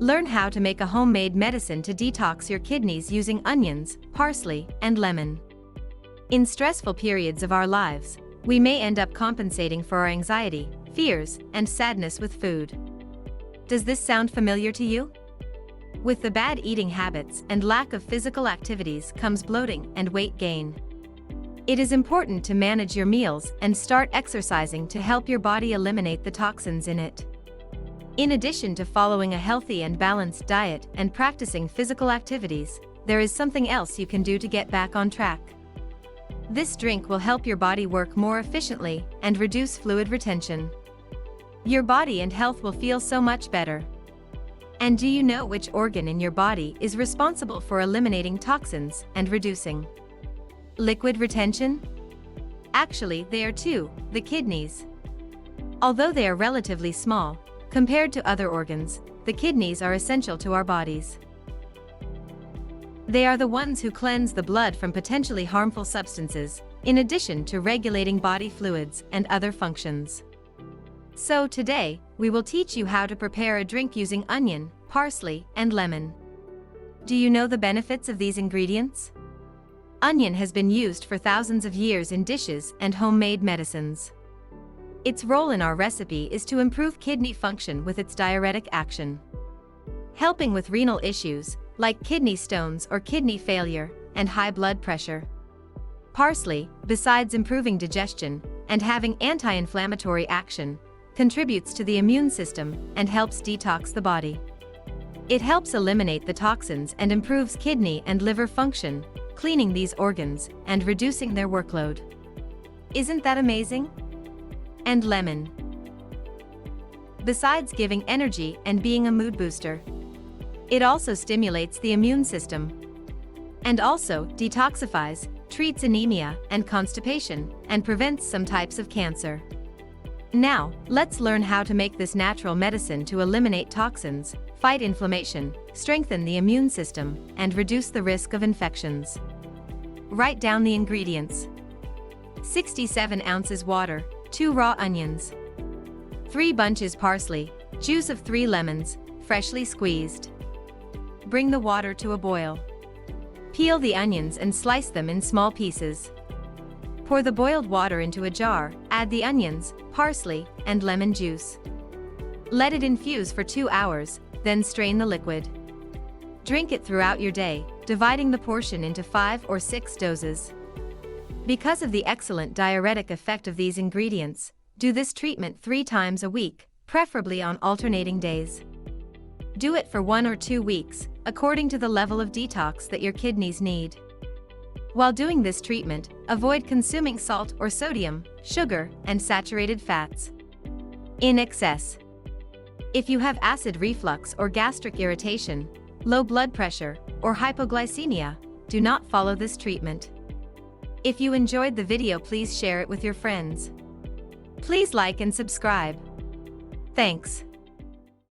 Learn how to make a homemade medicine to detox your kidneys using onions, parsley, and lemon. In stressful periods of our lives, we may end up compensating for our anxiety, fears, and sadness with food. Does this sound familiar to you? With the bad eating habits and lack of physical activities comes bloating and weight gain. It is important to manage your meals and start exercising to help your body eliminate the toxins in it. In addition to following a healthy and balanced diet and practicing physical activities, there is something else you can do to get back on track. This drink will help your body work more efficiently and reduce fluid retention. Your body and health will feel so much better. And do you know which organ in your body is responsible for eliminating toxins and reducing liquid retention? Actually, they are two, the kidneys. Although they are relatively small, compared to other organs, the kidneys are essential to our bodies. They are the ones who cleanse the blood from potentially harmful substances, in addition to regulating body fluids and other functions. So today, we will teach you how to prepare a drink using onion, parsley, and lemon. Do you know the benefits of these ingredients? Onion has been used for thousands of years in dishes and homemade medicines. Its role in our recipe is to improve kidney function with its diuretic action, helping with renal issues like kidney stones or kidney failure and high blood pressure. Parsley, besides improving digestion and having anti-inflammatory action, contributes to the immune system and helps detox the body. It helps eliminate the toxins and improves kidney and liver function, cleaning these organs and reducing their workload. Isn't that amazing? And lemon. Besides giving energy and being a mood booster, it also stimulates the immune system and also detoxifies, treats anemia and constipation, and prevents some types of cancer. Now, let's learn how to make this natural medicine to eliminate toxins, fight inflammation, strengthen the immune system, and reduce the risk of infections. Write down the ingredients. 67 ounces water, 2 raw onions, 3 bunches parsley, juice of 3 lemons, freshly squeezed. Bring the water to a boil. Peel the onions and slice them in small pieces. Pour the boiled water into a jar, add the onions, parsley, and lemon juice. Let it infuse for 2 hours, then strain the liquid. Drink it throughout your day, dividing the portion into 5 or 6 doses. Because of the excellent diuretic effect of these ingredients, do this treatment 3 times a week, preferably on alternating days. Do it for 1 or 2 weeks, according to the level of detox that your kidneys need. While doing this treatment, avoid consuming salt or sodium, sugar, and saturated fats in excess. If you have acid reflux or gastric irritation, low blood pressure, or hypoglycemia, do not follow this treatment. If you enjoyed the video, please share it with your friends. Please like and subscribe. Thanks.